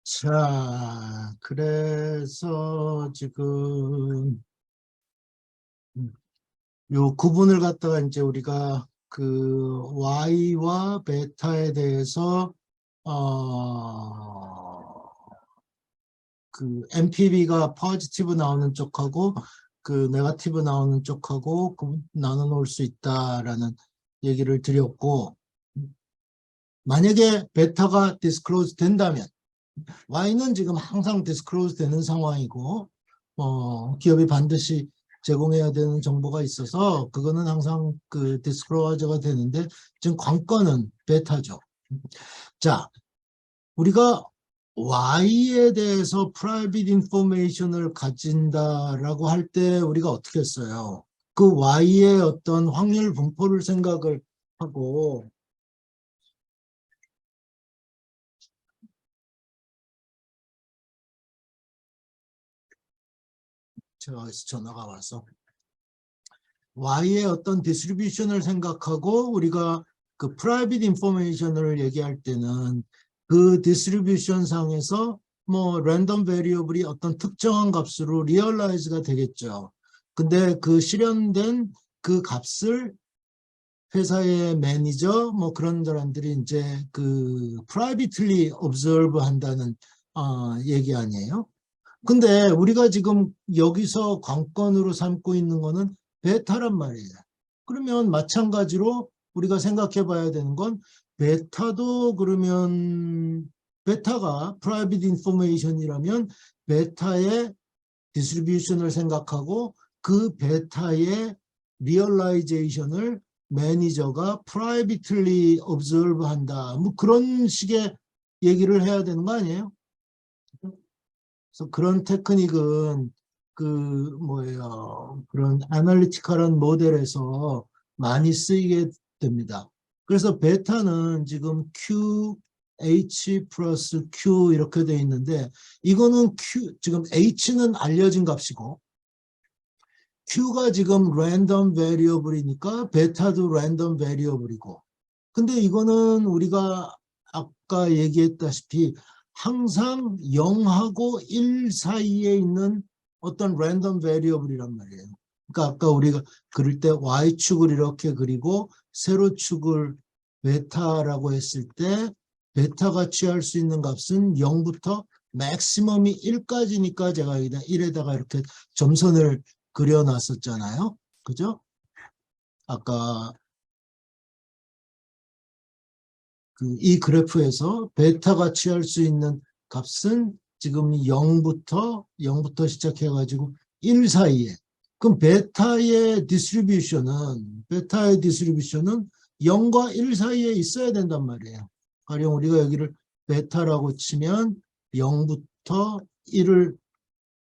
자, 그래서 지금 요 구분을 갖다가 이제 우리가 그 Y와 베타에 대해서 그 MPB가 포지티브 나오는 쪽하고 그 네거티브 나오는 쪽하고 나눠 놓을 수 있다라는 얘기를 드렸고, 만약에 베타가 디스클로즈 된다면 Y는 지금 항상 디스클로즈 되는 상황이고, 기업이 반드시 제공해야 되는 정보가 있어서 그거는 항상 그 디스클로저가 되는데, 지금 관건은 베타죠. 자, 우리가 Y에 대해서 프라이빗 인포메이션을 가진다라고 할 때 우리가 어떻게 했어요? 그 Y의 어떤 확률 분포를 생각을 하고, 제가 전화가 와서 Y의 어떤 디스트리뷰션을 생각하고 우리가 그 프라이빗 인포메이션을 얘기할 때는 그 디스트리뷰션 상에서 뭐 랜덤 베리어블이 어떤 특정한 값으로 리얼라이즈가 되겠죠. 근데 그 실현된 그 값을 회사의 매니저 뭐 그런 사람들이 이제 그 privately observe 한다는 얘기 아니에요. 근데 우리가 지금 여기서 관건으로 삼고 있는 거는 베타란 말이에요. 그러면 마찬가지로 우리가 생각해 봐야 되는 건, 베타도 그러면 베타가 private information이라면 베타의 디스트리뷰션을 생각하고 그 베타의 리얼라이제이션을 매니저가 privately observe 한다. 뭐 그런 식의 얘기를 해야 되는 거 아니에요? 그래서 그런 테크닉은 그 뭐예요, 그런 애널리티컬한 모델에서 많이 쓰이게 됩니다. 그래서 베타는 지금 Q, H 플러스 Q 이렇게 돼 있는데, 이거는 Q, 지금 H는 알려진 값이고 Q가 지금 랜덤 베리어블이니까 베타도 랜덤 베리어블이고, 근데 이거는 우리가 아까 얘기했다시피 항상 0하고 1 사이에 있는 어떤 랜덤 베리어블이란 말이에요. 그러니까 아까 우리가 그릴 때 Y축을 이렇게 그리고 세로축을 베타라고 했을 때 베타가 취할 수 있는 값은 0부터 맥시멈이 1까지니까 제가 여기다 1에다가 이렇게 점선을 그려놨었잖아요. 그죠? 아까 이 그래프에서 베타가 취할 수 있는 값은 지금 0부터 시작해가지고 1 사이에. 그럼 베타의 디스트리뷰션은 0과 1 사이에 있어야 된단 말이에요. 가령 우리가 여기를 베타라고 치면 0부터 1을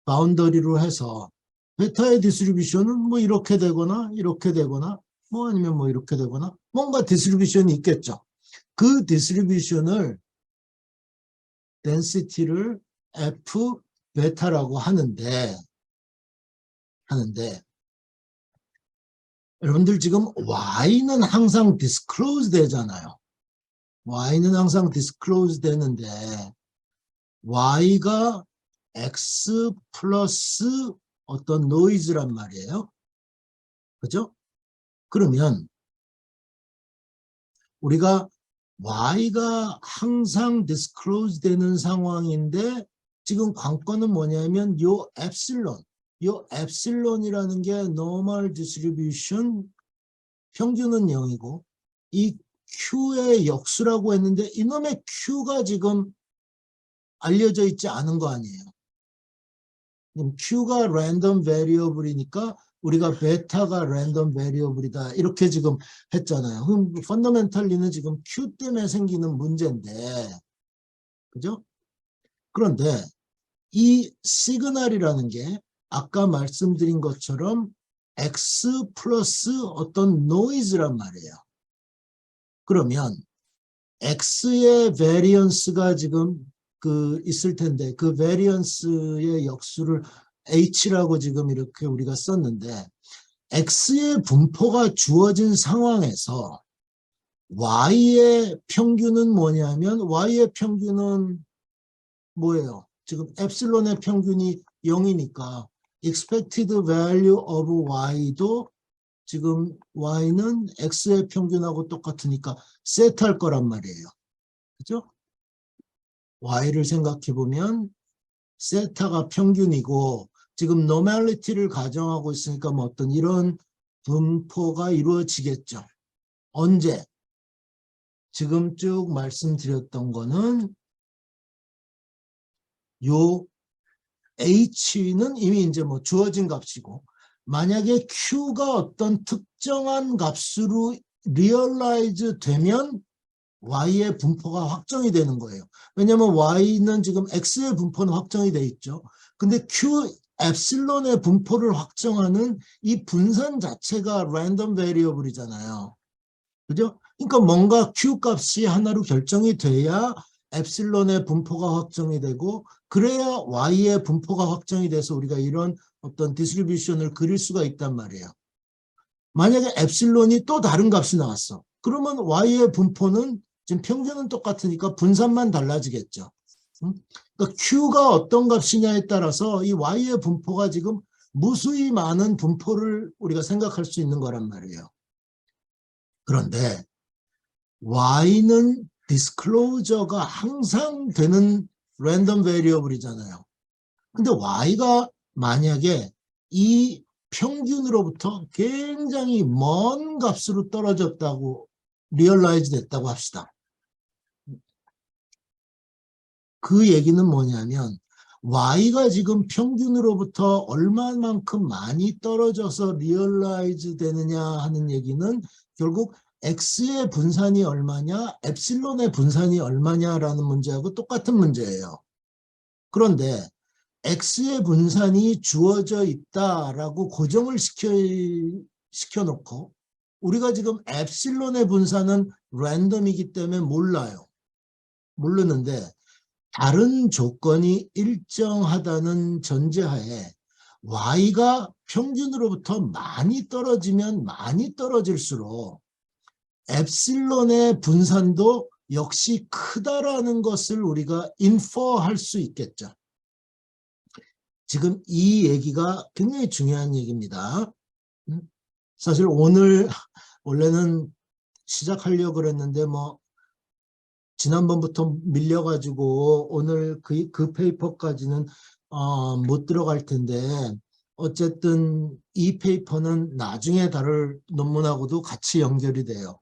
바운더리로 해서 베타의 디스트리뷰션은 뭐 이렇게 되거나 이렇게 되거나 뭐 아니면 뭐 이렇게 되거나 뭔가 디스트리뷰션이 있겠죠. 그 디스트리뷰션을 density를 F 베타라고 하는데 여러분들 지금 Y는 항상 disclose 되잖아요. Y는 항상 disclose 되는데 Y가 X 플러스 어떤 노이즈란 말이에요. 그죠? 그러면 우리가 Y가 항상 disclose 되는 상황인데 지금 관건은 뭐냐면 요 엡실론이라는 게 normal distribution, 평균은 0이고 이 Q의 역수라고 했는데 이놈의 Q가 지금 알려져 있지 않은 거 아니에요. Q가 랜덤 베리어블이니까 우리가 베타가 랜덤 베리어블이다 이렇게 지금 했잖아요. 그럼 펀더멘털리는 지금 Q 때문에 생기는 문제인데, 그죠? 그런데 이 시그널이라는 게 아까 말씀드린 것처럼 X 플러스 어떤 노이즈란 말이에요. 그러면 X의 베리언스가 지금 있을 텐데 그 베리언스의 역수를 H라고 지금 이렇게 우리가 썼는데, X의 분포가 주어진 상황에서 Y의 평균은 뭐냐면 Y의 평균은 뭐예요? 지금 엡실론의 평균이 0이니까 expected value of y도 지금 y는 x의 평균하고 똑같으니까 세트할 거란 말이에요. 그죠? y를 생각해 보면 세타가 평균이고 지금 normality를 가정하고 있으니까 뭐 어떤 이런 분포가 이루어지겠죠. 언제? 지금 쭉 말씀드렸던 거는 요 h는 이미 이제 뭐 주어진 값이고 만약에 q가 어떤 특정한 값으로 리얼라이즈 되면 y의 분포가 확정이 되는 거예요. 왜냐하면 y는 지금 x의 분포는 확정이 돼 있죠. 근데 q 엡실론의 분포를 확정하는 이 분산 자체가 랜덤 베리어블이잖아요. 그죠? 그러니까 뭔가 q 값이 하나로 결정이 돼야 엡실론의 분포가 확정이 되고 그래야 y의 분포가 확정이 돼서 우리가 이런 어떤 디스트리뷰션을 그릴 수가 있단 말이에요. 만약에 엡실론이 또 다른 값이 나왔어. 그러면 y의 분포는 지금 평균은 똑같으니까 분산만 달라지겠죠. 그러니까 q가 어떤 값이냐에 따라서 이 y의 분포가 지금 무수히 많은 분포를 우리가 생각할 수 있는 거란 말이에요. 그런데 y는 디스클로저가 항상 되는 랜덤 베리어블이잖아요. 근데 y가 만약에 이 평균으로부터 굉장히 먼 값으로 떨어졌다고 리얼라이즈 됐다고 합시다. 그 얘기는 뭐냐면 y가 지금 평균으로부터 얼마만큼 많이 떨어져서 리얼라이즈 되느냐 하는 얘기는 결국 x의 분산이 얼마냐 엡실론의 분산이 얼마냐라는 문제하고 똑같은 문제예요. 그런데 x의 분산이 주어져 있다라고 고정을 시켜놓고 우리가 지금 엡실론의 분산은 랜덤이기 때문에 몰라요. 모르는데 다른 조건이 일정하다는 전제하에 y가 평균으로부터 많이 떨어지면 많이 떨어질수록 엡실론의 분산도 역시 크다라는 것을 우리가 인퍼할 수 있겠죠. 지금 이 얘기가 굉장히 중요한 얘기입니다. 사실 오늘 원래는 시작하려고 그랬는데 뭐 지난번부터 밀려가지고 오늘 그 페이퍼까지는 못 들어갈 텐데 어쨌든 이 페이퍼는 나중에 다룰 논문하고도 같이 연결이 돼요.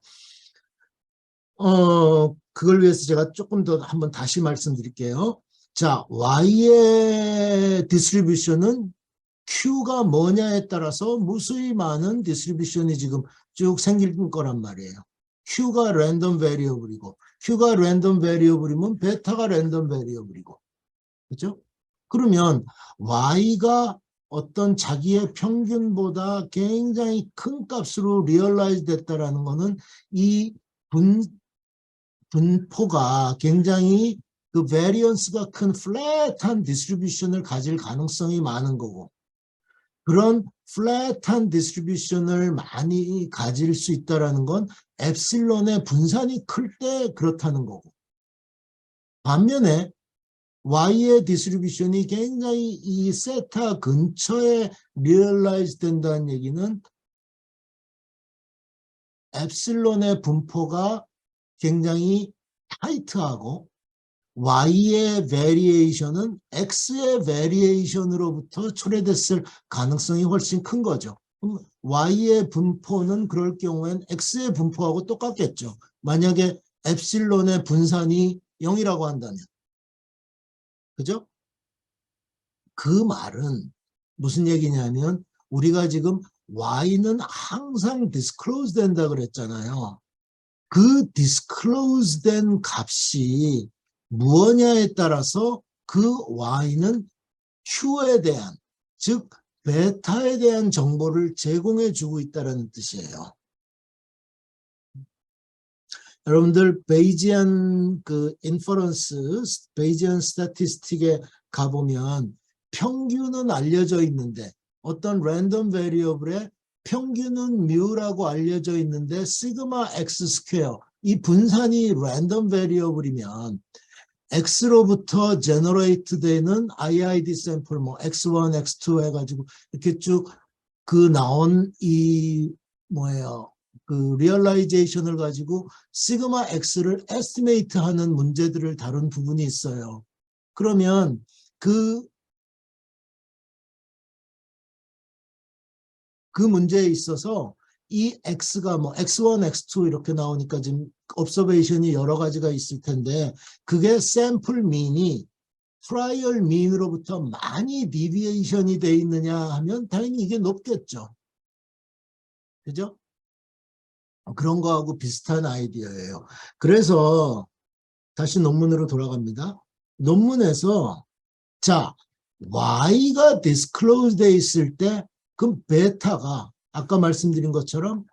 그걸 위해서 제가 조금 더 한번 다시 말씀드릴게요. 자, y의 디스트리뷰션은 q가 뭐냐에 따라서 무수히 많은 디스트리뷰션이 지금 쭉 생길 거란 말이에요. q가 랜덤 베리어블이고 q가 랜덤 베리어블이면 베타가 랜덤 베리어블이고 그렇죠? 그러면 y가 어떤 자기의 평균보다 굉장히 큰 값으로 리얼라이즈 됐다라는 거는 이 분포가 굉장히 그 베리언스가 큰 플랫한 디스트리뷰션을 가질 가능성이 많은 거고 그런 플랫한 디스트리뷰션을 많이 가질 수 있다는 건 엡실론의 분산이 클 때 그렇다는 거고 반면에 y의 디스트리뷰션이 굉장히 이 세타 근처에 리얼라이즈 된다는 얘기는 엡실론의 분포가 굉장히 타이트하고 y의 베리에이션은 x의 베리에이션으로부터 초래됐을 가능성이 훨씬 큰 거죠. y의 분포는 그럴 경우엔 x의 분포하고 똑같겠죠. 만약에 엡실론의 분산이 0이라고 한다면. 그죠? 그 말은 무슨 얘기냐면 우리가 지금 y는 항상 디스클로즈 된다 그랬잖아요. 그 디스클로즈 된 값이 무엇냐에 따라서 그 y는 q에 대한 즉 베타에 대한 정보를 제공해 주고 있다는 뜻이에요. 여러분들 베이지안 그 인퍼런스, 베이지안 스태티스틱에 가보면 평균은 알려져 있는데 어떤 랜덤 베리어블에 평균은 뮤라고 알려져 있는데 시그마 x 스퀘어 이 분산이 랜덤 베리어블이면 X로부터 generate 되는 IID 샘플, 뭐, X1, X2 해가지고, 이렇게 쭉 그 나온 뭐예요. 그 리얼라이제이션을 가지고 시그마 X를 에스티메이트 하는 문제들을 다룬 부분이 있어요. 그러면 그 문제에 있어서 이 X가 뭐 X1, X2 이렇게 나오니까 지금 observation이 여러 가지가 있을 텐데 그게 샘플 민이 트라이얼 민으로부터 많이 디비에이션이 돼 있느냐 하면 당연히 이게 높겠죠. 그죠? 그런 거하고 비슷한 아이디어예요. 그래서 다시 논문으로 돌아갑니다. 논문에서 자, Y가 disclosed 돼 있을 때 그럼 베타가 아까 말씀드린 것처럼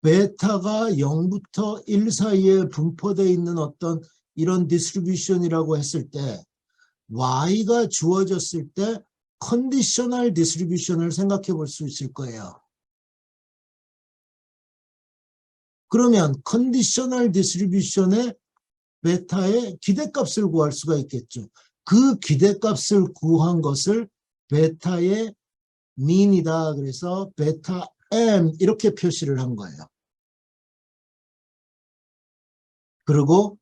베타가 0부터 1 사이에 분포되어 있는 어떤 이런 디스트리뷰션이라고 했을 때 Y가 주어졌을 때 컨디셔널 디스트리뷰션을 생각해 볼 수 있을 거예요. 그러면 컨디셔널 디스트리뷰션의 베타의 기대값을 구할 수가 있겠죠. 그 기대값을 구한 것을 베타의 민이다. 그래서 베타 M 이렇게 표시를 한 거예요. 그리고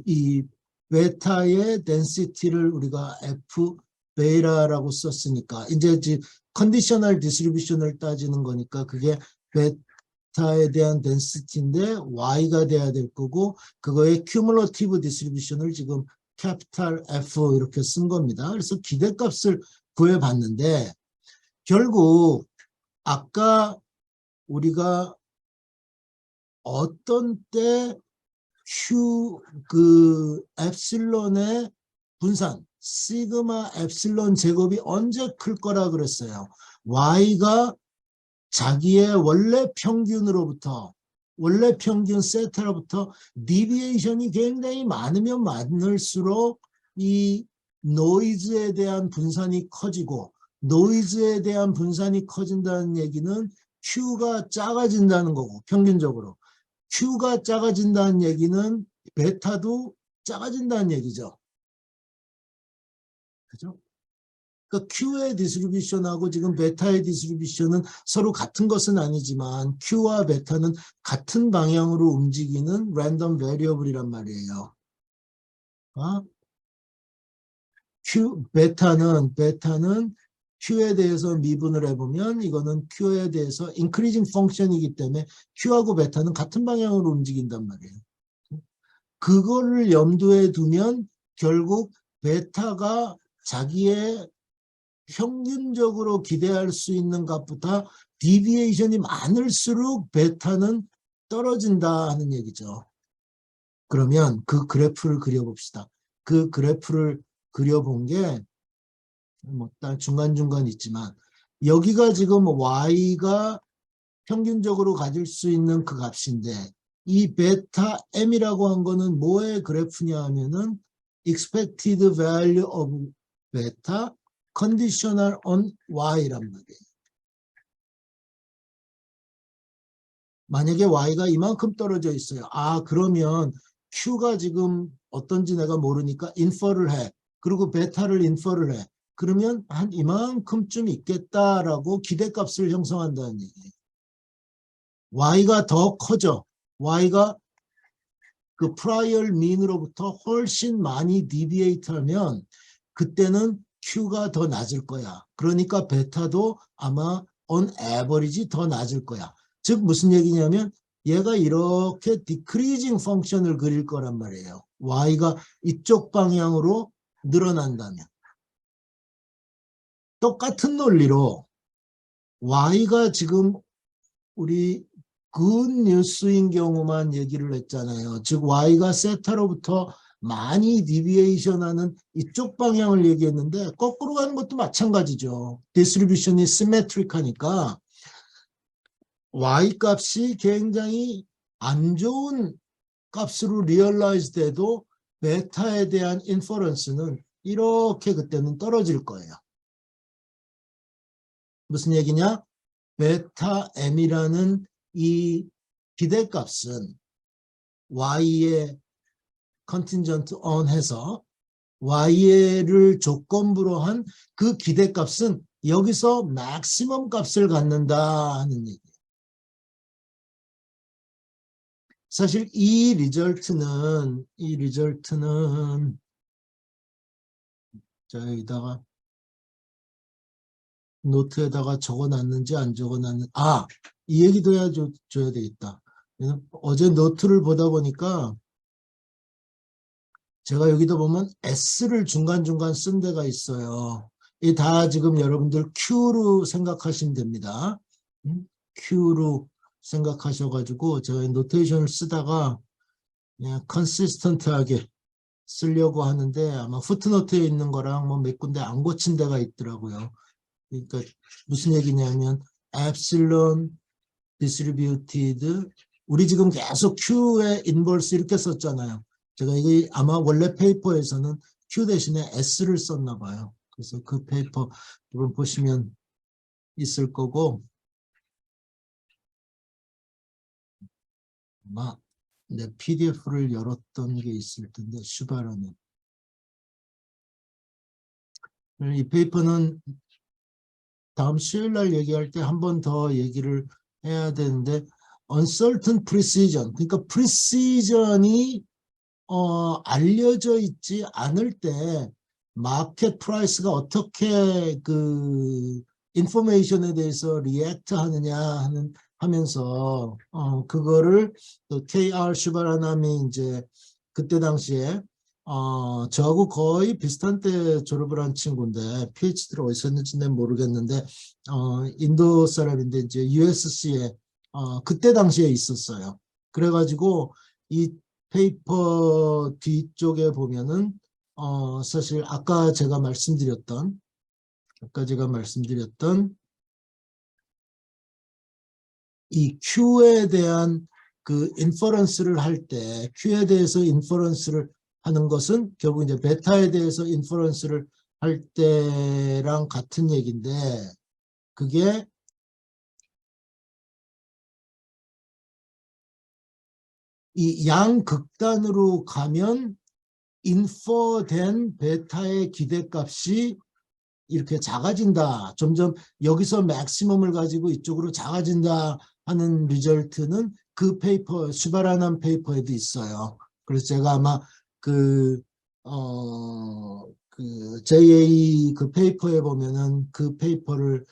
이 베타의 덴시티를 우리가 F 베이라라고 썼으니까 이제 컨디셔널 디스트리뷰션을 따지는 거니까 그게 베타에 대한 덴시티인데 Y가 돼야 될 거고 그거의 큐뮬러티브 디스트리뷰션을 지금 캐피탈 F 이렇게 쓴 겁니다. 그래서 기대값을 구해봤는데 결국 아까 우리가 어떤 때 엡실론의 분산, 시그마 엡실론 제곱이 언제 클 거라 그랬어요. Y가 자기의 원래 평균으로부터, 원래 평균 세타로부터 디비에이션이 굉장히 많으면 많을수록 이 노이즈에 대한 분산이 커지고, 노이즈에 대한 분산이 커진다는 얘기는 Q가 작아진다는 거고, 평균적으로. Q가 작아진다는 얘기는 베타도 작아진다는 얘기죠. 그죠? 그러니까 Q의 디스트리뷰션하고 지금 베타의 디스트리뷰션은 서로 같은 것은 아니지만 Q와 베타는 같은 방향으로 움직이는 랜덤 베리어블이란 말이에요. 어? 베타는 Q에 대해서 미분을 해보면 이거는 Q에 대해서 인크리징 펑션이기 때문에 Q하고 베타는 같은 방향으로 움직인단 말이에요. 그거를 염두에 두면 결국 베타가 자기의 평균적으로 기대할 수 있는 값보다 디비에이션이 많을수록 베타는 떨어진다 하는 얘기죠. 그러면 그 그래프를 그려봅시다. 그 그래프를 그려본 게 뭐 중간중간 있지만 여기가 지금 Y가 평균적으로 가질 수 있는 그 값인데 이 베타 M이라고 한 거는 뭐의 그래프냐 하면은 expected value of beta conditional on Y란 말이에요. 만약에 Y가 이만큼 떨어져 있어요. 아, 그러면 Q가 지금 어떤지 내가 모르니까 인퍼를 해. 그리고 베타를 인퍼를 해. 그러면 한 이만큼쯤 있겠다라고 기대값을 형성한다는 얘기예요. Y가 더 커져. Y가 그 프라이얼 민으로부터 훨씬 많이 디비에이트 하면 그때는 Q가 더 낮을 거야. 그러니까 베타도 아마 on average 더 낮을 거야. 즉 무슨 얘기냐면 얘가 이렇게 디크리징 펑션을 그릴 거란 말이에요. Y가 이쪽 방향으로 늘어난다면. 똑같은 논리로 Y가 지금 우리 굿 뉴스인 경우만 얘기를 했잖아요. 즉 Y가 세타로부터 많이 디비에이션 하는 이쪽 방향을 얘기했는데 거꾸로 가는 것도 마찬가지죠. 디스트리뷰션이 시메트릭하니까 Y 값이 굉장히 안 좋은 값으로 리얼라이즈 돼도 베타에 대한 인퍼런스는 이렇게 그때는 떨어질 거예요. 무슨 얘기냐? 베타 M이라는 이 기대값은 Y의 contingent on 해서 Y를 조건부로 한 그 기대값은 여기서 맥시멈 값을 갖는다 하는 얘기예요. 사실 이 리절트는 자, 여기다가 노트에다가 적어놨는지 안 적어놨는지 이 얘기도 줘야 되겠다. 어제 노트를 보다 보니까 제가 여기다 보면 S를 중간중간 쓴 데가 있어요. 이 다 지금 여러분들 Q로 생각하시면 됩니다. Q로 생각하셔가지고 제가 노테이션을 쓰다가 그냥 컨시스턴트하게 쓰려고 하는데 아마 푸트노트에 있는 거랑 뭐 몇 군데 안 고친 데가 있더라고요. 그러니까 무슨 얘기냐면 epsilon distributed 우리 지금 계속 Q에 인버스 이렇게 썼잖아요. 제가 이게 아마 원래 페이퍼에서는 Q 대신에 S를 썼나 봐요. 그래서 그 페이퍼 이걸 보시면 있을 거고 아마 내 PDF를 열었던 게 있을 텐데 슈바라는 이 페이퍼는 다음 수요일 날 얘기할 때 한 번 더 얘기를 해야 되는데 uncertain precision 그러니까 precision이 알려져 있지 않을 때 마켓 프라이스가 어떻게 그 인포메이션에 대해서 리액트 하느냐 하면서 그거를 또 K.R. 슈바라남이 이제 그때 당시에 저하고 거의 비슷한 때 졸업을 한 친구인데 PhD를 어디서 했는지는 모르겠는데 인도 사람인데 이제 USC에 그때 당시에 있었어요. 그래가지고 이 페이퍼 뒤쪽에 보면은 사실 아까 제가 말씀드렸던 이 Q에 대한 그 인퍼런스를 할 때 Q에 대해서 인퍼런스를 하는 것은 결국 이제 베타에 대해서 인퍼런스를 할 때랑 같은 얘기인데 그게 이 양극단으로 가면 인퍼된 베타의 기대값이 이렇게 작아진다. 점점 여기서 맥시멈을 가지고 이쪽으로 작아진다 하는 리절트는 그 페이퍼, 슈바라남 페이퍼에도 있어요. 그래서 제가 아마 그 JA 그 페이퍼에 보면은 그 페이퍼를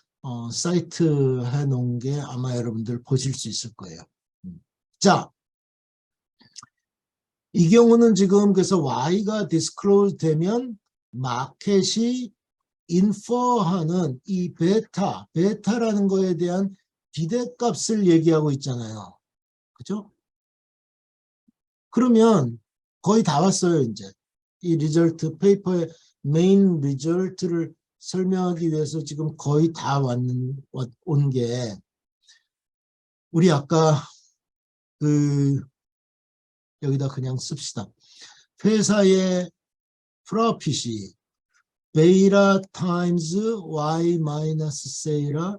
사이트 해 놓은 게 아마 여러분들 보실 수 있을 거예요. 자, 이 경우는 지금 그래서 Y가 디스클로즈 되면 마켓이 인퍼하는 이 베타라는 거에 대한 기대값을 얘기하고 있잖아요. 그죠? 그러면 거의 다 왔어요, 이제. 이 리절트 페이퍼의 메인 리절트를 설명하기 위해서 지금 거의 다 온 게 우리 아까 그 여기다 그냥 씁시다. 회사의 프로핏이 베이라 타임즈 Y 마이너스 세이라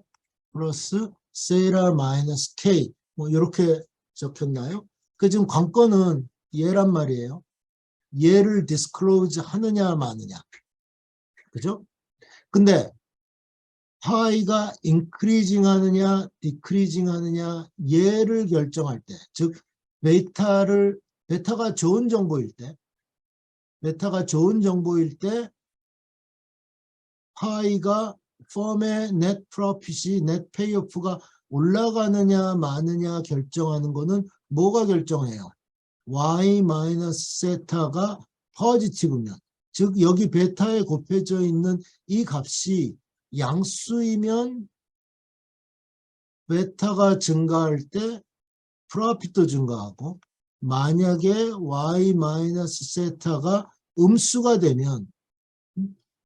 플러스 세이라 마이너스 K 뭐 이렇게 적혔나요? 그 지금 관건은 얘란 말이에요. 얘를 디스클로즈 하느냐 마느냐. 그죠? 근데 파이가 인크리징 하느냐 디크리징 하느냐 얘를 결정할 때 즉 베타가 좋은 정보일 때 파이가 펌의 넷 프로핏이 넷 페이오프가 올라가느냐 마느냐 결정하는 거는 뭐가 결정해요? Y 마이너스 세타가 포지티브면 즉 여기 베타에 곱해져 있는 이 값이 양수이면 베타가 증가할 때 프로핏도 증가하고 만약에 Y 마이너스 세타가 음수가 되면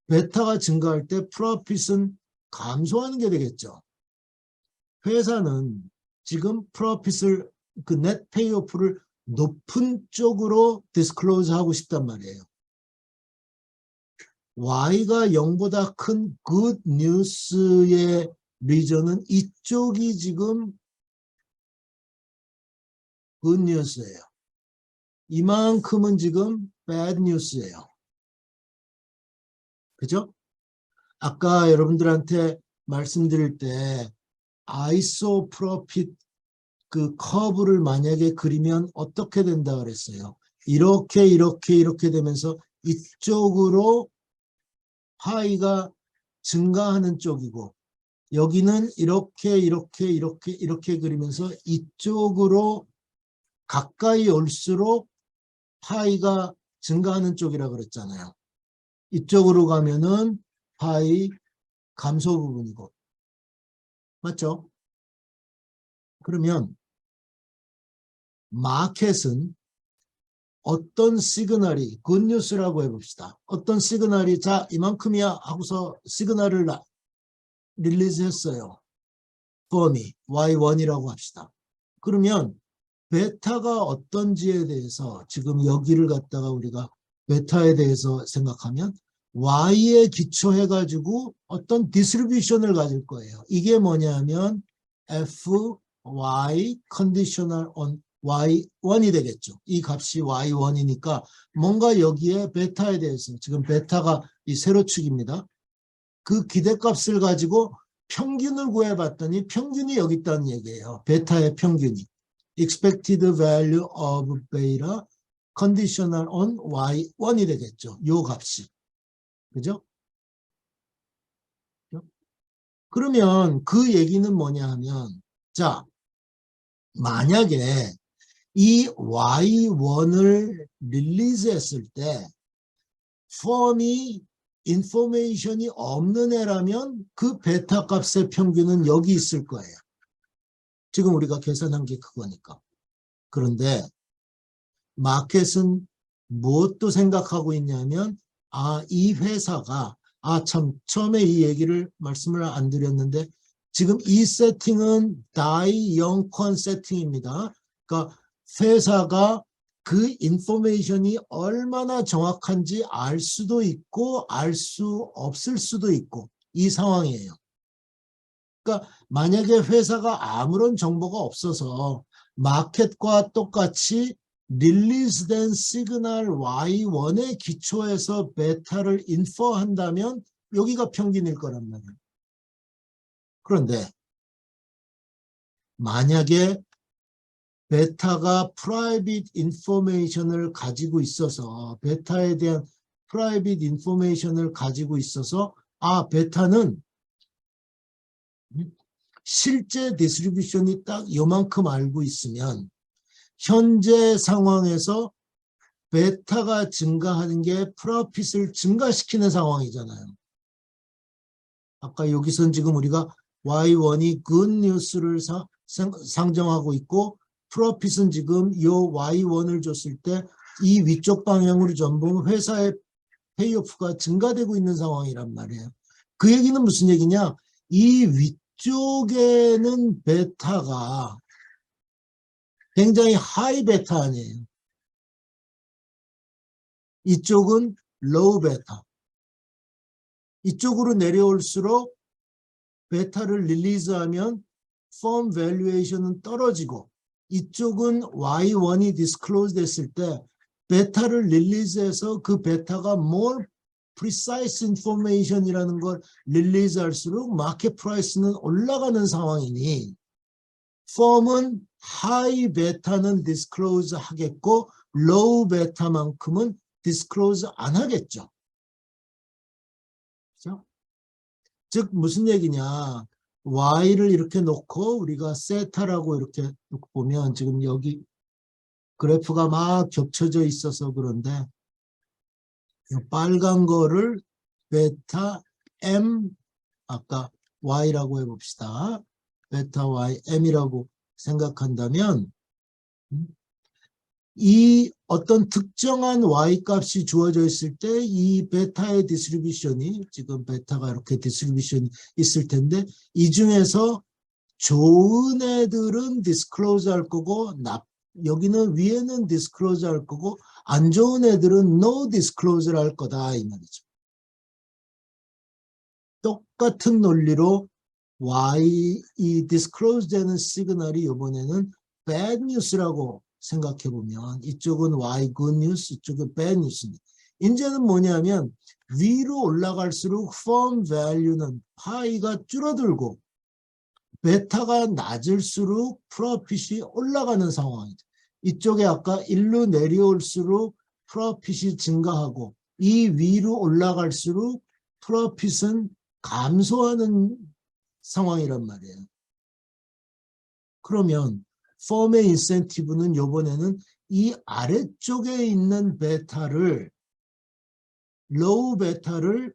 베타가 증가할 때 프로핏은 감소하는 게 되겠죠. 회사는 지금 프로핏을 그 넷 페이오프를 높은 쪽으로 디스클로즈 하고 싶단 말이에요. Y가 0보다 큰 굿 뉴스의 리전은 이쪽이 지금 굿 뉴스예요. 이만큼은 지금 bad news예요. 그죠? 아까 여러분들한테 말씀드릴 때 아이소프로핏 그 커브를 만약에 그리면 어떻게 된다 그랬어요. 이렇게 되면서 이쪽으로 파이가 증가하는 쪽이고 여기는 이렇게 그리면서 이쪽으로 가까이 올수록 파이가 증가하는 쪽이라 그랬잖아요. 이쪽으로 가면은 파이 감소 부분이고. 맞죠? 그러면 마켓은 어떤 시그널이 굿뉴스라고 해봅시다. 어떤 시그널이 자 이만큼이야 하고서 시그널을 릴리즈했어요. 펌이 Y1이라고 합시다. 그러면 베타가 어떤지에 대해서 지금 여기를 갖다가 우리가 베타에 대해서 생각하면 Y에 기초해가지고 어떤 디스트리뷰션을 가질 거예요. 이게 뭐냐면 Fy conditional on Y1이 되겠죠. 이 값이 Y1이니까 뭔가 여기에 베타에 대해서 지금 베타가 이 세로축입니다. 그 기대값을 가지고 평균을 구해봤더니 평균이 여기 있다는 얘기예요. 베타의 평균이. Expected value of beta conditional on Y1이 되겠죠. 요 값이. 그죠? 그러면 그 얘기는 뭐냐 하면 자 만약에 이 Y1을 릴리즈했을 때 펌이 인포메이션이 없는 애라면 그 베타 값의 평균은 여기 있을 거예요. 지금 우리가 계산한 게 그거니까. 그런데 마켓은 무엇도 생각하고 있냐면 이 회사가 참 처음에 이 얘기를 말씀을 안 드렸는데 지금 이 세팅은 다이 영권 세팅입니다. 그러니까 회사가 그 인포메이션이 얼마나 정확한지 알 수도 있고 알 수 없을 수도 있고 이 상황이에요. 그러니까 만약에 회사가 아무런 정보가 없어서 마켓과 똑같이 릴리즈된 시그널 Y1에 기초해서 베타를 인퍼한다면 여기가 평균일 거란 말이에요. 그런데 만약에 베타가 프라이빗 인포메이션을 가지고 있어서 베타에 대한 프라이빗 인포메이션을 가지고 있어서 베타는 실제 디스트리뷰션이 딱 요만큼 알고 있으면 현재 상황에서 베타가 증가하는 게 프로핏을 증가시키는 상황이잖아요. 아까 여기선 지금 우리가 Y1이 굿뉴스를 상정하고 있고 프로핏은 지금 이 Y1을 줬을 때 이 위쪽 방향으로 전부 회사의 페이오프가 증가되고 있는 상황이란 말이에요. 그 얘기는 무슨 얘기냐? 이 위쪽에는 베타가 굉장히 하이 베타 아니에요. 이쪽은 로우 베타. 이쪽으로 내려올수록 베타를 릴리즈하면 펌 밸류에이션은 떨어지고 이쪽은 Y1이 디스클로즈 됐을 때 베타를 릴리즈해서 그 베타가 more precise information이라는 걸 릴리즈할수록 마켓 프라이스는 올라가는 상황이니 펌은 하이 베타는 디스클로즈 하겠고 로우 베타만큼은 디스클로즈 안 하겠죠. 그렇죠? 즉 무슨 얘기냐? Y를 이렇게 놓고 우리가 세타라고 이렇게 놓고 보면 지금 여기 그래프가 막 겹쳐져 있어서 그런데 빨간 거를 베타 M 아까 Y라고 해봅시다. 베타 Y M이라고 생각한다면 이 어떤 특정한 Y 값이 주어져 있을 때 이 베타의 디스트리뷰션이 지금 베타가 이렇게 디스트리뷰션이 있을 텐데 이 중에서 좋은 애들은 디스클로즈 할 거고 여기는 위에는 디스클로즈 할 거고 안 좋은 애들은 no disclose를 할 거다 이 말이죠. 똑같은 논리로 Y 이 disclose 되는 시그널이 이번에는 bad news라고 생각해 보면 이쪽은 Y good news, 이쪽은 bad news입니다. 이제는 뭐냐면 위로 올라갈수록 firm value는 파이가 줄어들고 베타가 낮을수록 프로핏이 올라가는 상황이죠. 이쪽에 아까 1로 내려올수록 프로핏이 증가하고 이 위로 올라갈수록 프로핏은 감소하는 상황이란 말이에요. 그러면 펌의 인센티브는 이번에는 이 아래쪽에 있는 베타를 로우 베타를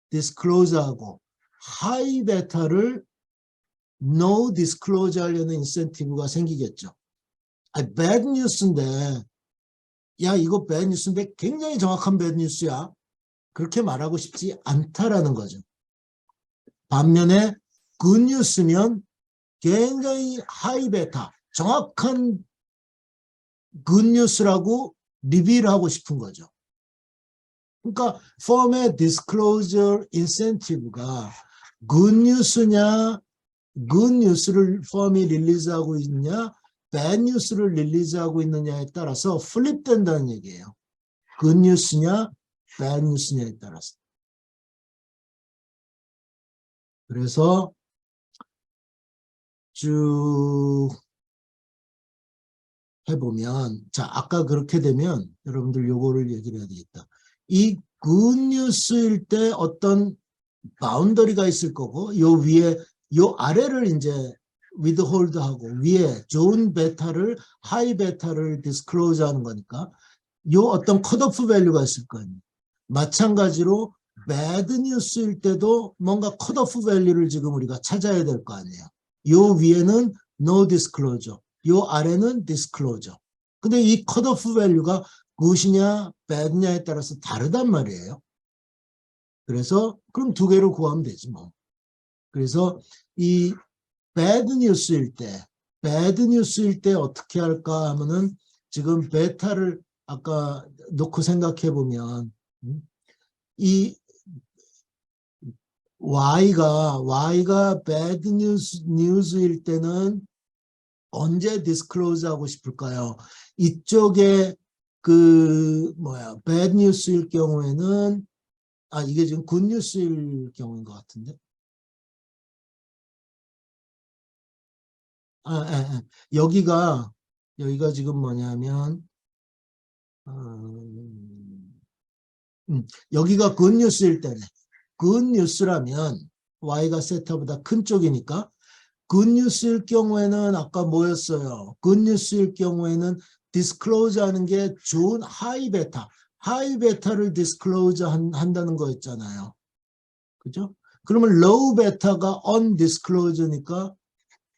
디스클로즈하고 하이 베타를 no disclose 하려는 인센티브가 생기겠죠. bad news인데 야 이거 bad news인데 굉장히 정확한 bad news야. 그렇게 말하고 싶지 않다라는 거죠. 반면에 good news면 굉장히 하이 베타, 정확한 good news라고 리뷰를 하고 싶은 거죠. 그러니까 펌의 disclosure incentive가 good news냐, good news를 펌이 릴리즈하고 있느냐, bad news를 릴리즈하고 있느냐에 따라서 플립된다는 얘기예요. good news냐, bad news냐에 따라서. 그래서 쭉 해보면, 자, 아까 그렇게 되면 여러분들 요거를 얘기를 해야 되겠다. 이 굿뉴스일 때 어떤 바운더리가 있을 거고, 요 위에, 요 아래를 이제 withhold하고 위에 좋은 베타를, 하이 베타를 디스클로즈 하는 거니까, 요 어떤 컷오프 밸류가 있을 거 아니에요. 마찬가지로 bad news일 때도 뭔가 컷오프 밸류를 지금 우리가 찾아야 될 거 아니에요. 요 위에는 no disclosure, 요 아래는 disclosure. 근데 이 컷오프 밸류가 굿이냐 bad냐에 따라서 다르단 말이에요. 그래서 그럼 두 개를 구하면 되지 뭐. 그래서 이 bad news일 때 어떻게 할까 하면은 지금 베타를 아까 놓고 생각해 보면 이 Y가 bad news일 때는 언제 disclose 하고 싶을까요? 이쪽에 bad news일 경우에는 이게 지금 good news일 경우인 것 같은데. 여기가 지금 뭐냐면 여기가 good news일 때네. good news라면 Y가 세타보다 큰 쪽이니까 good news일 경우에는 아까 뭐였어요? good news일 경우에는 disclose 하는 게 좋은 high 베타를 disclose 한다는 거였잖아요. 그죠? 그러면 low 베타가 undisclosed니까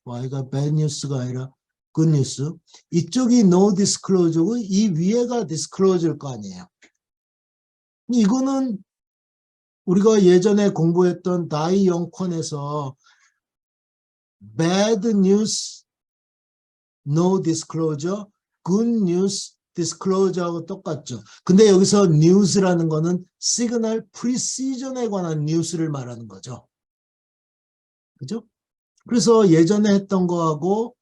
Y가 bad news가 아니라 good news. 이쪽이 no disclose고 이 위에가 disclose일 거 아니에요. 이거는 우리가 예전에 공부했던 다이 영권에서 bad news, no disclosure, good news, disclosure하고 똑같죠. 근데 여기서 news라는 거는 시그널 프리시전에 관한 news를 말하는 거죠. 그죠? 그래서 예전에 했던 거하고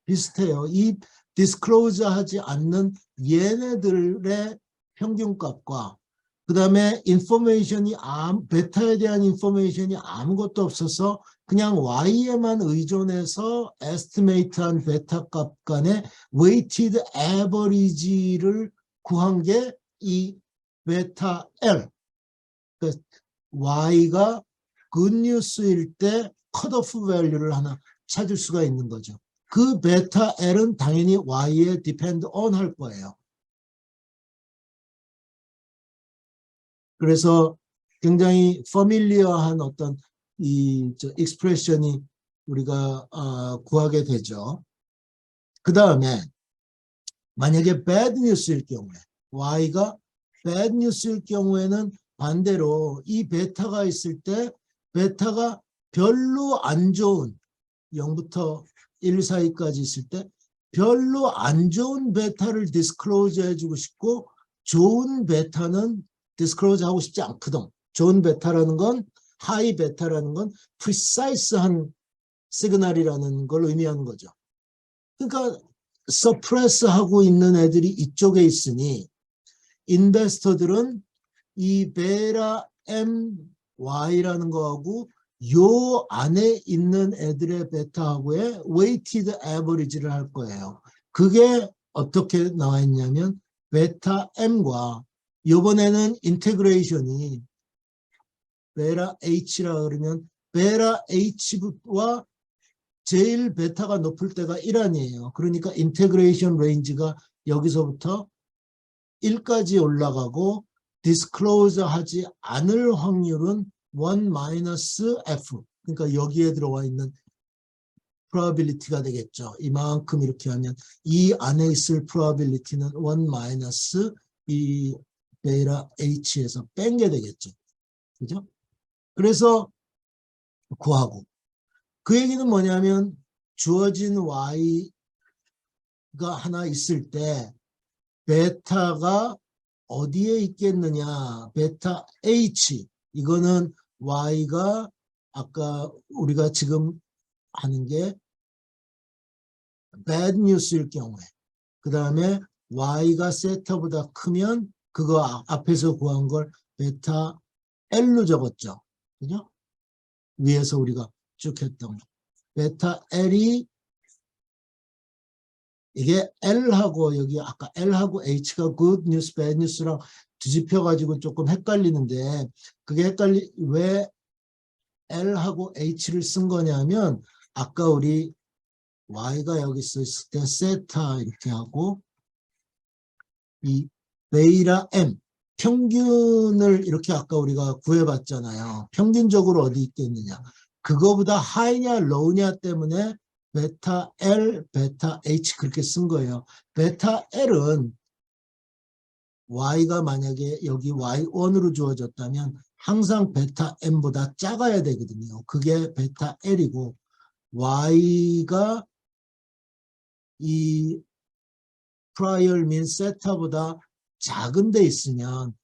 비슷해요. 이 disclose 하지 않는 얘네들의 평균값과 그 다음에 인포메이션이 베타에 대한 인포메이션이 아무것도 없어서 그냥 Y에만 의존해서 에스티메이트한 베타 값 간의 weighted average를 구한 게 이 베타 L. 그러니까 Y가 good news일 때 컷오프 밸류를 하나 찾을 수가 있는 거죠. 그 베타 L은 당연히 Y에 depend on 할 거예요. 그래서 굉장히 familiar한 어떤 이 expression이 우리가 구하게 되죠. 그 다음에 만약에 bad news일 경우에 Y가 bad news일 경우에는 반대로 이 베타가 있을 때 베타가 별로 안 좋은 0부터 1 사이까지 있을 때 별로 안 좋은 베타를 디스클로즈 해주고 싶고 좋은 베타는 디스클로즈 하고 싶지 않거든. 좋은 베타라는 건 하이 베타라는 건 프리사이스한 시그널이라는 걸 의미하는 거죠. 그러니까 서프레스 하고 있는 애들이 이쪽에 있으니 인베스터들은 이 베라 MY라는 거하고 요 안에 있는 애들의 베타하고의 웨이티드 에버리지를 할 거예요. 그게 어떻게 나와 있냐면 베타 M과 이번에는 인테그레이션이 베라 H라 그러면 베라 H와 제일 베타가 높을 때가 1안이에요. 그러니까 인테그레이션 레인지가 여기서부터 1까지 올라가고 디스클로즈 하지 않을 확률은 1-F. 그러니까 여기에 들어와 있는 probability가 되겠죠. 이만큼 이렇게 하면 이 안에 있을 probability는 1- 이 베타 H에서 뺀 게 되겠죠. 그죠? 그래서 구하고. 그 얘기는 뭐냐면 주어진 Y가 하나 있을 때 베타가 어디에 있겠느냐. 베타 H. 이거는 Y가 아까 우리가 지금 하는 게 bad news일 경우에. 그 다음에 Y가 세타보다 크면 그거 앞에서 구한 걸 베타 L로 적었죠. 그죠? 위에서 우리가 쭉 했던 거. 베타 L이 이게 L하고 여기 아까 L하고 H가 good news, bad news랑 뒤집혀가지고 조금 헷갈리는데 그게 왜 L하고 H를 쓴 거냐면 아까 우리 Y가 여기 있을 때 세타 이렇게 하고 이 베이라 M 평균을 이렇게 아까 우리가 구해봤잖아요. 평균적으로 어디 있겠느냐. 그거보다 하이냐 로우냐 때문에 베타 L, 베타 H 그렇게 쓴 거예요. 베타 L은 Y가 만약에 여기 Y1으로 주어졌다면 항상 베타 M보다 작아야 되거든요. 그게 베타 L이고 Y가 이 prior mean 세타보다 작은 데 있으면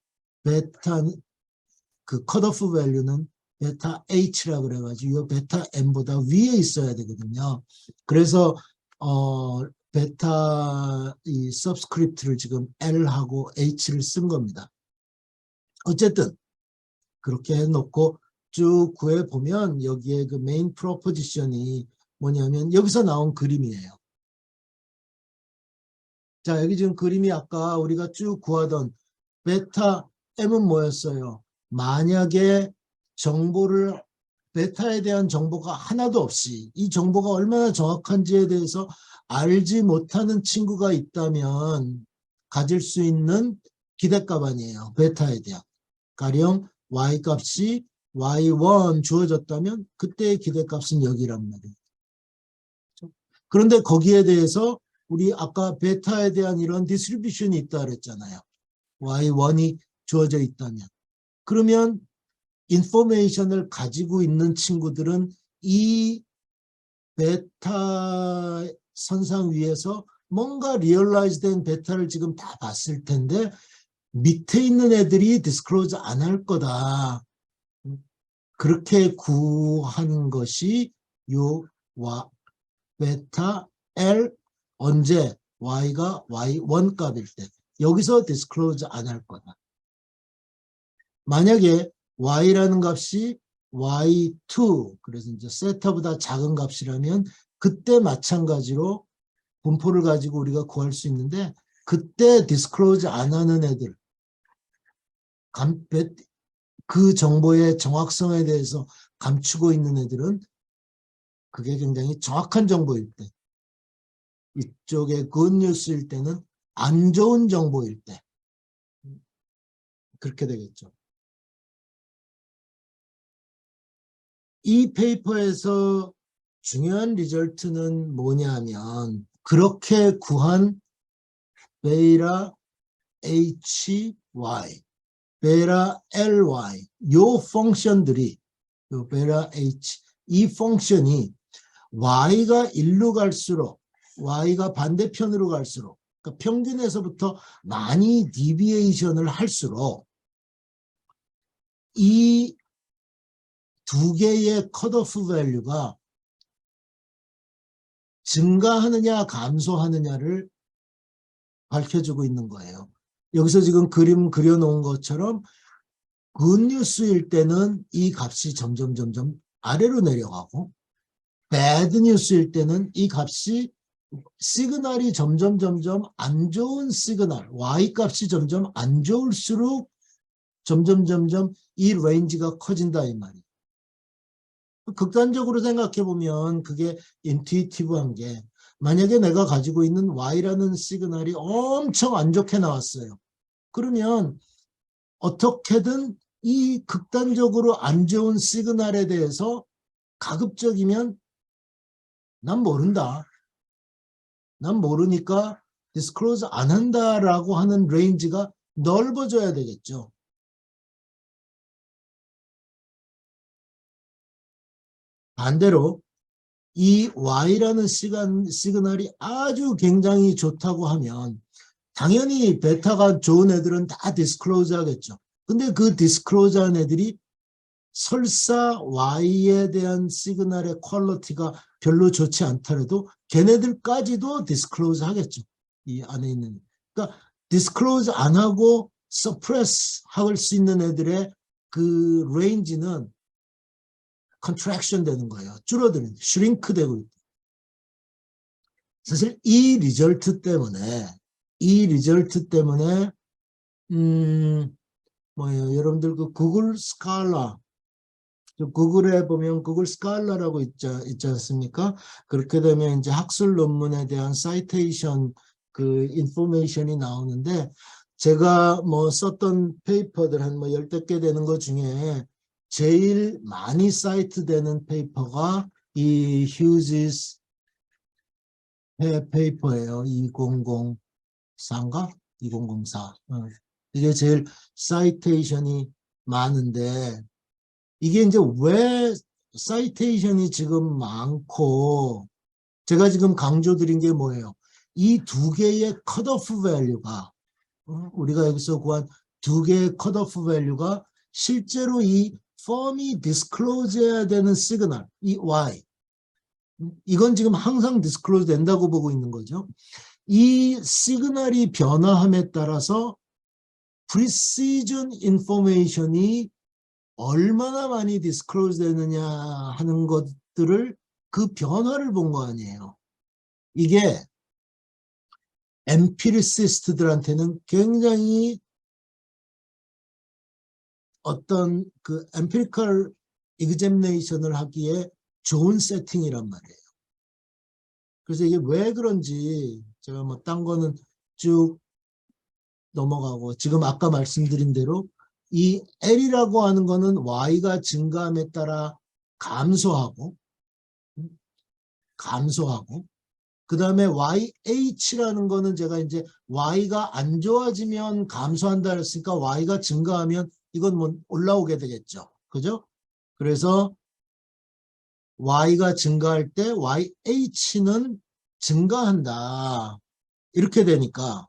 베타 그 컷오프 밸류는 베타 H라 그래가지고 이 베타 M보다 위에 있어야 되거든요. 그래서 베타 이 서브스크립트를 지금 L하고 H를 쓴 겁니다. 어쨌든 그렇게 해놓고 쭉 구해보면 여기에 그 메인 프로포지션이 뭐냐면 여기서 나온 그림이에요. 자, 여기 지금 그림이 아까 우리가 쭉 구하던 베타 M은 뭐였어요? 만약에 정보를 베타에 대한 정보가 하나도 없이 이 정보가 얼마나 정확한지에 대해서 알지 못하는 친구가 있다면 가질 수 있는 기대값 아니에요. 베타에 대한. 가령 Y값이 Y1 주어졌다면 그때의 기대값은 여기란 말이에요. 그런데 거기에 대해서 우리 아까 베타에 대한 이런 디스트리뷰션이 있다 그랬잖아요. Y1이 주어져 있다면. 그러면 인포메이션을 가지고 있는 친구들은 이 베타 선상 위에서 뭔가 리얼라이즈된 베타를 지금 다 봤을 텐데 밑에 있는 애들이 디스클로즈 안 할 거다. 그렇게 구하는 것이 요 베타 L 언제 Y가 Y1 값일 때 여기서 디스클로즈 안 할 거다. 만약에 Y라는 값이 Y2 그래서 이제 세타보다 작은 값이라면 그때 마찬가지로 분포를 가지고 우리가 구할 수 있는데 그때 디스클로즈 안 하는 애들 그 정보의 정확성에 대해서 감추고 있는 애들은 그게 굉장히 정확한 정보일 때 이쪽에 굿뉴스일 때는 안 좋은 정보일 때 그렇게 되겠죠. 이 페이퍼에서 중요한 리절트는 뭐냐면 그렇게 구한 베이라 HY, 베이라 LY 요 펑션들이 요 베이라 H 이 펑션이 Y가 1로 갈수록 Y가 반대편으로 갈수록 그러니까 평균에서부터 많이 디비에이션을 할수록 이 두 개의 컷오프 밸류가 증가하느냐 감소하느냐를 밝혀주고 있는 거예요. 여기서 지금 그림 그려놓은 것처럼 굿뉴스일 때는 이 값이 점점 아래로 내려가고 배드 뉴스일 때는 이 값이 시그널이 점점 안 좋은 시그널, Y 값이 점점 안 좋을수록 점점 이 레인지가 커진다 이 말이에요. 극단적으로 생각해 보면 그게 인투이티브한 게 만약에 내가 가지고 있는 Y라는 시그널이 엄청 안 좋게 나왔어요. 그러면 어떻게든 이 극단적으로 안 좋은 시그널에 대해서 가급적이면 난 모른다. 난 모르니까 디스클로즈 안 한다라고 하는 레인지가 넓어져야 되겠죠. 반대로 이 Y라는 시그널이 아주 굉장히 좋다고 하면 당연히 베타가 좋은 애들은 다 디스클로즈 하겠죠. 근데 그 디스클로즈 한 애들이 설사 Y에 대한 시그널의 퀄리티가 별로 좋지 않더라도 걔네들까지도 디스클로즈 하겠죠. 이 안에 있는. 그러니까 디스클로즈 안 하고 서프레스 할 수 있는 애들의 그 레인지는 컨트랙션 되는 거예요. 줄어드는, 슈링크 되고 있다. 사실 이 리절트 때문에 뭐예요? 여러분들 그 구글 스칼라, 구글에 보면 구글 스칼라라고 있지 않습니까? 그렇게 되면 이제 학술 논문에 대한 사이테이션 그 인포메이션이 나오는데 제가 뭐 썼던 페이퍼들 한 뭐 10개 되는 것 중에 제일 많이 사이트 되는 페이퍼가 이 휴지스 페이퍼예요. 2004인가? 2004. 이게 제일 사이테이션이 많은데 이게 이제 왜 사이테이션이 지금 많고 제가 지금 강조드린 게 뭐예요? 이 두 개의 컷오프 밸류가 우리가 여기서 구한 두 개의 컷오프 밸류가 실제로 이 펌이 디스클로즈 해야 되는 시그널, 이 Y 이건 지금 항상 디스클로즈 된다고 보고 있는 거죠. 이 시그널이 변화함에 따라서 precision information이 얼마나 많이 디스클로즈 되느냐 하는 것들을 그 변화를 본 거 아니에요. 이게 엠피리시스트들한테는 굉장히 어떤 그 엠피리컬 examination을 하기에 좋은 세팅이란 말이에요. 그래서 이게 왜 그런지 제가 뭐 딴 거는 쭉 넘어가고 지금 아까 말씀드린 대로 이 L이라고 하는 거는 Y가 증가함에 따라 감소하고 그 다음에 YH라는 거는 제가 이제 Y가 안 좋아지면 감소한다 했으니까 Y가 증가하면 이건 뭐 올라오게 되겠죠. 그죠? 그래서 Y가 증가할 때 YH는 증가한다. 이렇게 되니까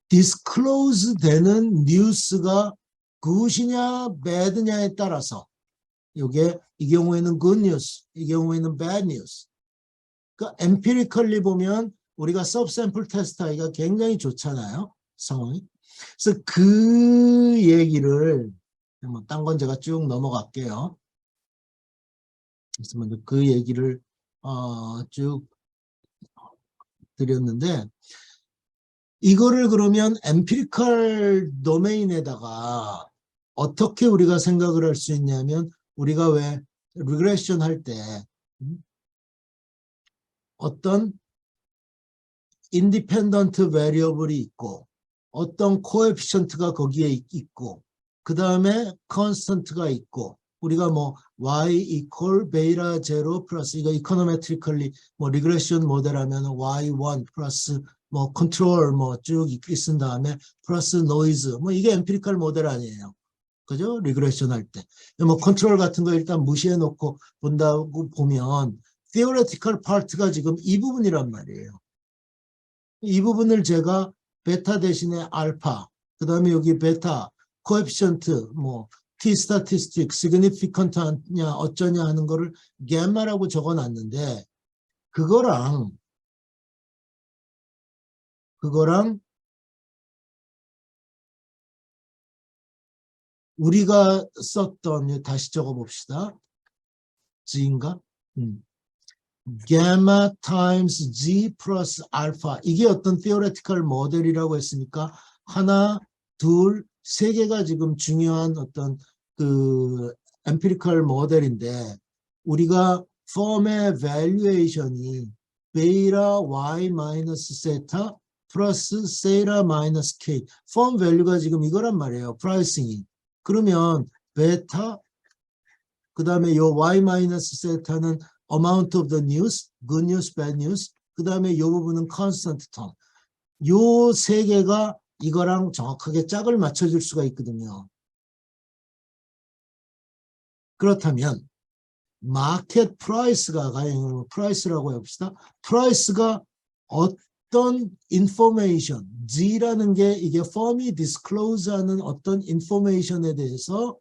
디스클로즈 되는 뉴스가 굿이냐 배드냐에 따라서 이게 이 경우에는 good news, 이 경우에는 bad news. 그러니까 empirically 보면 우리가 subsample 테스트 하기가 굉장히 좋잖아요. 상황이. 그래서 그 얘기를 뭐 딴 건 제가 쭉 넘어갈게요. 그래서 먼저 그 얘기를 쭉 드렸는데 이거를 그러면 엠피리컬 도메인에다가 어떻게 우리가 생각을 할 수 있냐면 우리가 왜 리그레션 할 때 어떤 인디펜던트 베리어블이 있고 어떤 코에피션트가 거기에 있고 그 다음에 컨스턴트가 있고 우리가 뭐 y equal 베이타 제로 플러스 이거 이코노메트리컬리 뭐 리그레션 모델 하면 y1 플러스 뭐 컨트롤 뭐 쭉 있은 다음에 플러스 노이즈 뭐 이게 엠피리컬 모델 아니에요. 그죠? 리그레션 할 때. 뭐 컨트롤 같은 거 일단 무시해 놓고 본다고 보면 theoretical part가 지금 이 부분이란 말이에요. 이 부분을 제가 베타 대신에 알파, 그 다음에 여기 베타, 코에피션트, 뭐 t 스타티스틱, significant냐 어쩌냐 하는 거를 gamma라고 적어놨는데 그거랑 우리가 썼던, 다시 적어봅시다. G인가? gamma times G 플러스 알파. 이게 어떤 theoretical 모델이라고 했으니까 하나, 둘, 세 개가 지금 중요한 어떤 그 empirical 모델인데 우리가 펌의 valuation이 베이타 y 마이너스 세타 플러스 세타 마이너스 k. 펌 밸류가 지금 이거란 말이에요. 프라이싱이. 그러면 베타 그 다음에 요 y 마이너스 세타는 amount of the news, good news, bad news. 그 다음에 이 부분은 constant term. 요 세 개가 이거랑 정확하게 짝을 맞춰줄 수가 있거든요. 그렇다면 마켓 프라이스가 프라이스라고 해봅시다. 프라이스가 어떤 인포메이션, G라는 게 이게 펌이 디스클로즈하는 어떤 인포메이션에 대해서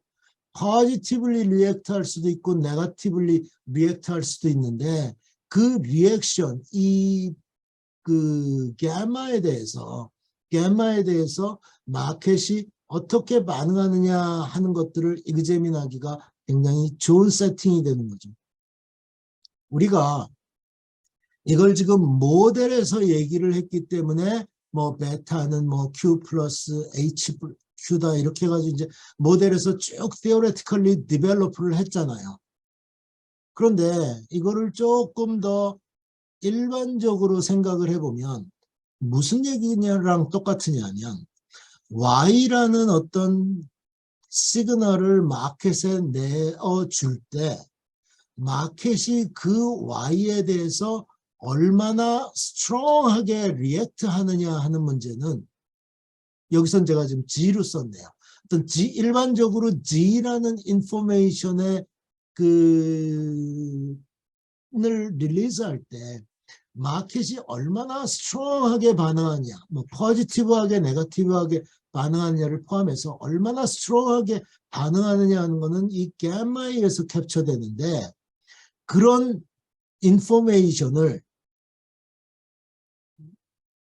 positively react 할 수도 있고 negatively react 할 수도 있는데 그 리액션 그 gamma에 대해서 마켓이 어떻게 반응하느냐 하는 것들을 examine하기가 굉장히 좋은 세팅이 되는 거죠. 우리가 이걸 지금 모델에서 얘기를 했기 때문에 뭐 베타는 뭐 Q 플러스 H Q다 이렇게 해가지고 이제 모델에서 쭉 theoretically develop를 했잖아요. 그런데 이거를 조금 더 일반적으로 생각을 해보면 무슨 얘기냐랑 똑같으냐면 Y라는 어떤 시그널을 마켓에 내어줄 때 마켓이 그 Y에 대해서 얼마나 스트롱하게 리액트 하느냐 하는 문제는 여기선 제가 지금 G로 썼네요. 어떤 일반적으로 G라는 인포메이션의 를 릴리즈할 때 마켓이 얼마나 스트롱하게 반응하냐, 뭐 포지티브하게 네거티브하게 반응하느냐를 포함해서 얼마나 스트롱하게 반응하느냐 하는 거는 이 gamma에 의해서 캡처되는데 그런 인포메이션을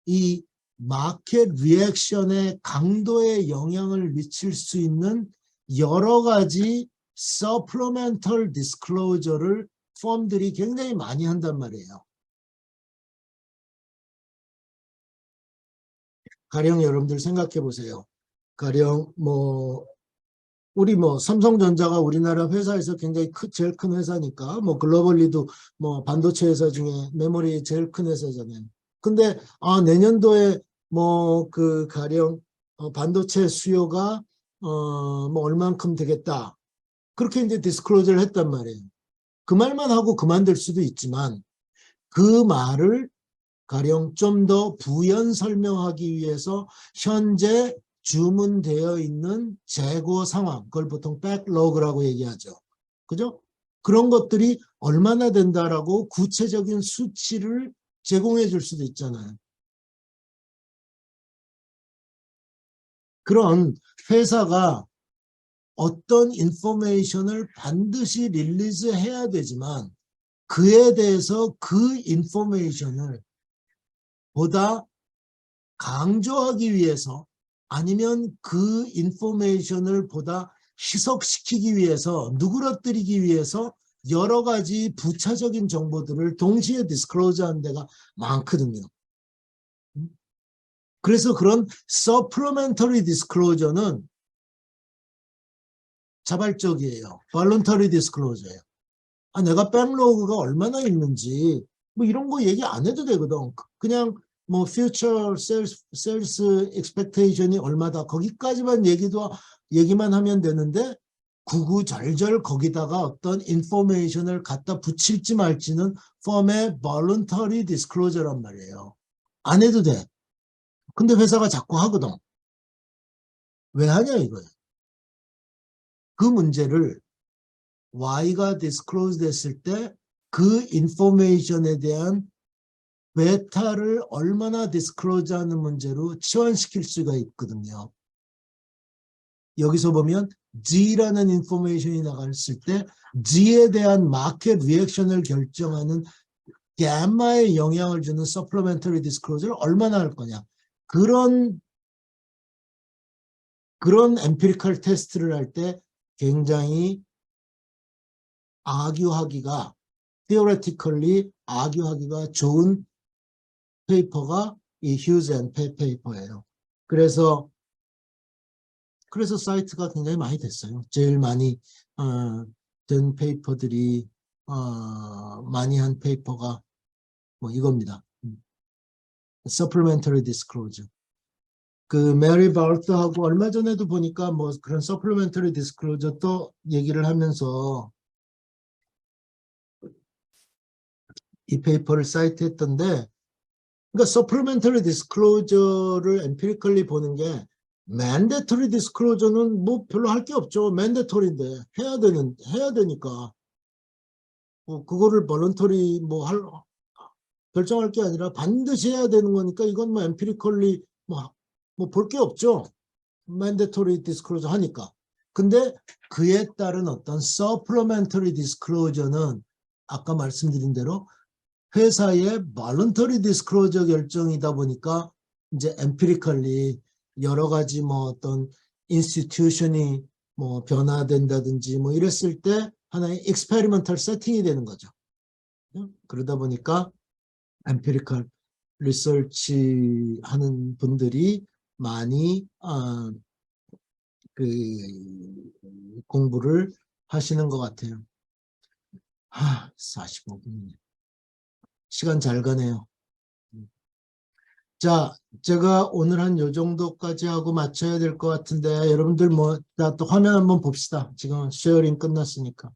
이 마켓 리액션의 강도에 영향을 미칠 수 있는 여러 가지 supplemental disclosure를 펌들이 굉장히 많이 한단 말이에요. 가령 여러분들 생각해 보세요. 가령 우리 삼성전자가 우리나라 회사에서 굉장히 제일 큰 회사니까 글로벌리도 반도체 회사 중에 메모리 제일 큰 회사잖아요. 근데 내년도에 가령 반도체 수요가 얼만큼 되겠다. 그렇게 이제 디스클로저를 했단 말이에요. 그 말만 하고 그만둘 수도 있지만 그 말을 가령 좀 더 부연 설명하기 위해서 현재 주문되어 있는 재고 상황, 그걸 보통 백로그라고 얘기하죠. 그죠? 그런 것들이 얼마나 된다라고 구체적인 수치를 제공해 줄 수도 있잖아요. 그런 회사가 어떤 인포메이션을 반드시 릴리즈 해야 되지만 그에 대해서 그 인포메이션을 보다 강조하기 위해서 아니면 그 인포메이션을 보다 희석시키기 위해서 누그러뜨리기 위해서 여러 가지 부차적인 정보들을 동시에 디스클로즈하는 데가 많거든요. 그래서 그런 supplementary disclosure는 자발적이에요. voluntary disclosure예요. 내가 백로그가 얼마나 있는지 이런 거 얘기 안 해도 되거든. 그냥 future sales expectation이 얼마다 거기까지만 얘기만 하면 되는데 구구절절 거기다가 어떤 인포메이션을 갖다 붙일지 말지는 펌의 voluntary disclosure란 말이에요. 안 해도 돼. 근데 회사가 자꾸 하거든. 왜 하냐 이거예요. 그 문제를 Y가 disclose 됐을 때 그 인포메이션에 대한 베타를 얼마나 디스클로즈 하는 문제로 치환시킬 수가 있거든요. 여기서 보면 G라는 인포메이션이 나갔을 때 G에 대한 마켓 리액션을 결정하는 gamma에 영향을 주는 supplementary disclosure를 얼마나 할 거냐. 그런 empirical 테스트를 할 때 굉장히 theoretically argue하기가 좋은 페이퍼가 이 휴즈 앤 페 페이퍼예요. 그래서 사이트가 굉장히 많이 됐어요. 제일 많이 된 페이퍼들이 많이 한 페이퍼가 뭐 이겁니다. Supplementary Disclosure. 그 메리 바울트하고 얼마 전에도 보니까 뭐 그런 Supplementary Disclosure 또 얘기를 하면서 이 페이퍼를 사이트했던데, 그러니까 Supplementary Disclosure를 empirically 보는 게 mandatory disclosure는 뭐 별로 할 게 없죠. mandatory인데 해야 되니까 그거를 voluntary 결정할 게 아니라 반드시 해야 되는 거니까 이건 뭐 empirically 뭐 볼 게 없죠. mandatory disclosure 하니까. 근데 그에 따른 어떤 supplementary disclosure는 아까 말씀드린 대로 회사의 voluntary disclosure 결정이다 보니까 이제 empirically 여러 가지 뭐 어떤 institution이 뭐 변화된다든지 뭐 이랬을 때 하나의 experimental setting이 되는 거죠. 그러다 보니까 empirical research 하는 분들이 많이 그 공부를 하시는 것 같아요. 45분. 시간 잘 가네요. 자, 제가 오늘 한 요 정도까지 하고 마쳐야 될 것 같은데 여러분들 뭐 또 화면 한번 봅시다. 지금 쉐어링 끝났으니까.